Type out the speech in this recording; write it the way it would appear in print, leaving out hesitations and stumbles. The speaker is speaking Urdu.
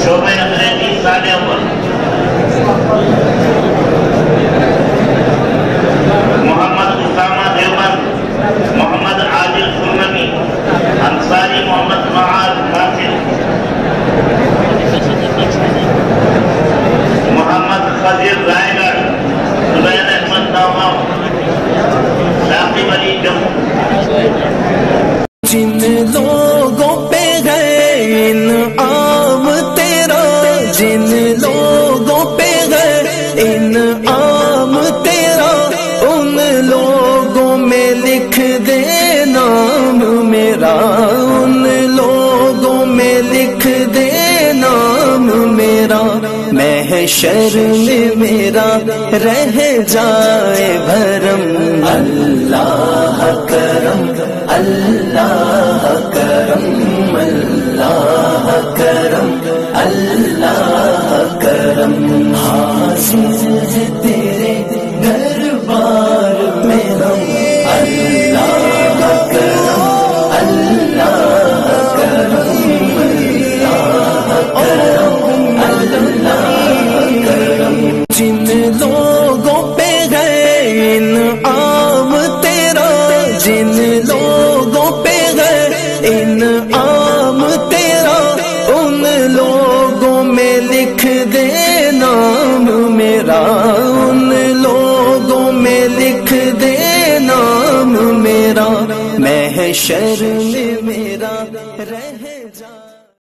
شعبہ انگریزی سال اول محمد اسامہ دیوبند، محمد عادل سرنگی، انصاری محمد معاذ ناصر، محمد خضر رائے گڑھ، زبیر احمد نوگاؤں، ثاقب علی جموں۔ جن لوگوں پہ ہے انعام تیرا، جن لوگوں پہ ہے انعام تیرا، ان لوگوں میں لکھ دے نام میرا، ان لوگوں میں لکھ دے نام میرا، محشر میں میرا رہ جائے بھرم۔ اللہ کرم، اللہ کرم، اللہ کرم، اللہ کرم، حاضر ہے تیرے دربار میں ہم۔ اللہ کرم، اللہ کرم، اللہ کرم، اللہ کرم۔ جن لوگوں پہ ہے انعام تیرا، جن لوگوں پہ ہے انعام تیرا، ان لوگوں میں لکھ دے نام میرا، ان لوگوں میں لکھ دے نام میرا، محشر